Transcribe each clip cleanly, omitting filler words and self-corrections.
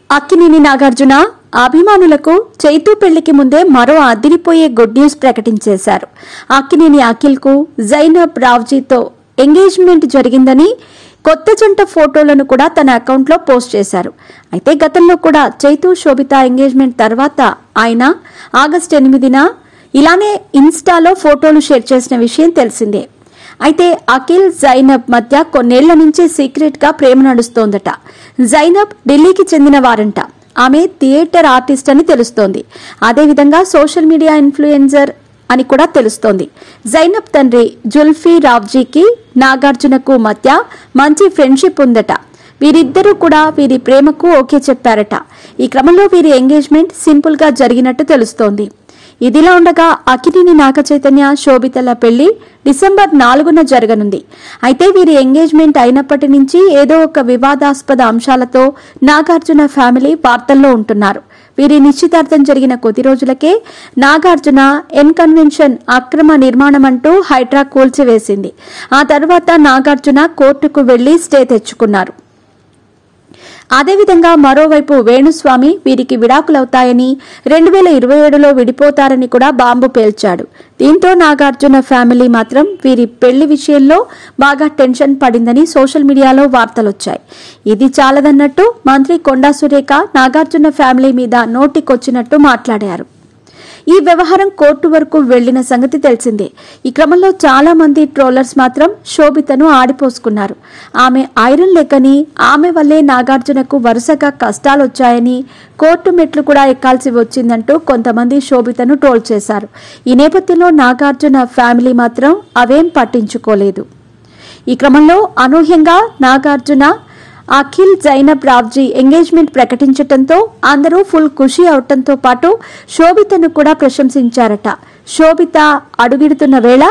అక్కినేని నాగార్జున అభిమానులకు చైతూ పెళ్లికి ముందే మరో అదిరిపోయే గుడ్ న్యూస్ ప్రకటించేశారు. అక్కినేని అఖిల్ కు జైనబ్ రావ్జీతో ఎంగేజ్మెంట్ జరిగిందని కొత్త జంట ఫోటోలను కూడా తన అకౌంట్లో పోస్ట్ చేశారు. అయితే గతంలో కూడా చైతూ శోభిత ఎంగేజ్మెంట్ తర్వాత ఆయన ఆగస్టు 8న ఇలానే ఇన్స్టాలో ఫోటోలు షేర్ చేసిన విషయం తెలిసిందే. అయితే అఖిల్ జైనబ్ మధ్య కొన్నేళ్ల నుంచి సీక్రెట్ గా ప్రేమ నడుస్తోందట. జైనబ్ ఢిల్లీకి చెందిన వారంట. ఆమె థియేటర్ ఆర్టిస్ట్ అని తెలుస్తోంది. అదేవిధంగా సోషల్ మీడియా ఇన్ఫ్లుయెన్సర్ అని కూడా తెలుస్తోంది. జైనబ్ తండ్రి జుల్ఫీ రావ్జీకి నాగార్జునకు మధ్య మంచి ఫ్రెండ్షిప్ ఉందట. వీరిద్దరూ కూడా వీరి ప్రేమకు ఓకే చెప్పారట. ఈ క్రమంలో వీరి ఎంగేజ్మెంట్ సింపుల్ గా జరిగినట్టు తెలుస్తోంది. ఇదిలా ఉండగా అక్కినేని నాగ చైతన్య శోభితల పెళ్లి డిసెంబర్ 4న జరగనుంది. అయితే వీరి ఎంగేజ్మెంట్ అయినప్పటి నుంచి ఏదో ఒక వివాదాస్పద అంశాలతో నాగార్జున ఫ్యామిలీ వార్తల్లో ఉంటున్నారు. వీరి నిశ్చితార్థం జరిగిన కొద్ది రోజులకే నాగార్జున కన్వెన్షన్ అక్రమ నిర్మాణం అంటూ హైడ్రా కూల్చివేసింది. ఆ తర్వాత నాగార్జున కోర్టుకు వెళ్లి స్టే తెచ్చుకున్నారు. అదేవిధంగా మరోవైపు వేణుస్వామి వీరికి విడాకులవుతాయని 2027లో విడిపోతారని కూడా బాంబు పేల్చాడు. దీంతో నాగార్జున ఫ్యామిలీ మాత్రం వీరి పెళ్లి విషయంలో బాగా టెన్షన్ పడిందని సోషల్ మీడియాలో వార్తలొచ్చాయి. ఇది చాలదన్నట్టు మంత్రి కొండా సురేఖ నాగార్జున ఫ్యామిలీ మీద నోటికొచ్చినట్టు మాట్లాడారు. ఈ వ్యవహారం కోర్టు వరకు వెళ్లిన సంగతి తెలిసిందే. ఈ క్రమంలో చాలా మంది ట్రోలర్స్ మాత్రం శోభితను ఆడిపోసుకున్నారు. ఆమె ఐరన్ లెక్కని, ఆమె వల్లే నాగార్జునకు వరుసగా కష్టాలొచ్చాయని, కోర్టు మెట్లు కూడా ఎక్కాల్సి వచ్చిందంటూ కొంతమంది శోభితను ట్రోల్ చేశారు. ఈ నేపథ్యంలో నాగార్జున ఫ్యామిలీ మాత్రం అవేం పట్టించుకోలేదు. ఈ క్రమంలో అనూహ్యంగా నాగార్జున అఖిల్ జైనబ్ రావ్జీ ఎంగేజ్మెంట్ ప్రకటించడంతో అందరూ ఫుల్ ఖుషి అవటంతో పాటు శోభితను కూడా ప్రశంసించారట. శోభిత అడుగిడుతున్న వేళ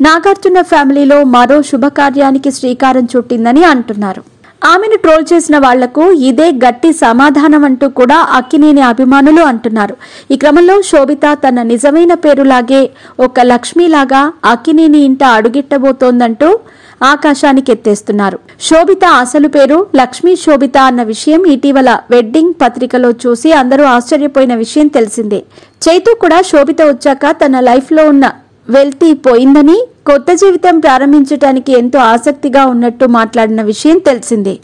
నాగార్జున ఫ్యామిలీలో మరో శుభకార్యానికి శ్రీకారం చుట్టిందని అంటున్నారు. ఆమెను ట్రోల్ చేసిన వాళ్లకు ఇదే గట్టి సమాధానం అంటూ కూడా అక్కినేని అభిమానులు అంటున్నారు. ఈ క్రమంలో శోభిత తన నిజమైన పేరులాగే ఒక లక్ష్మిలాగా అక్కినేని ఇంట అడుగిట్టబోతోందంటూ ఆకాశానికి ఎత్తేస్తున్నారు. శోభిత అసలు పేరు లక్ష్మీ శోభిత అన్న విషయం ఇటీవల వెడ్డింగ్ పత్రికలో చూసి అందరూ ఆశ్చర్యపోయిన విషయం తెలిసిందే. చైతూ కూడా శోభిత వచ్చాక తన లైఫ్ లో ఉన్న వెల్తీ పోయిందని, కొత్త జీవితం ప్రారంభించడానికి ఎంతో ఆసక్తిగా ఉన్నట్టు మాట్లాడిన విషయం తెలిసిందే.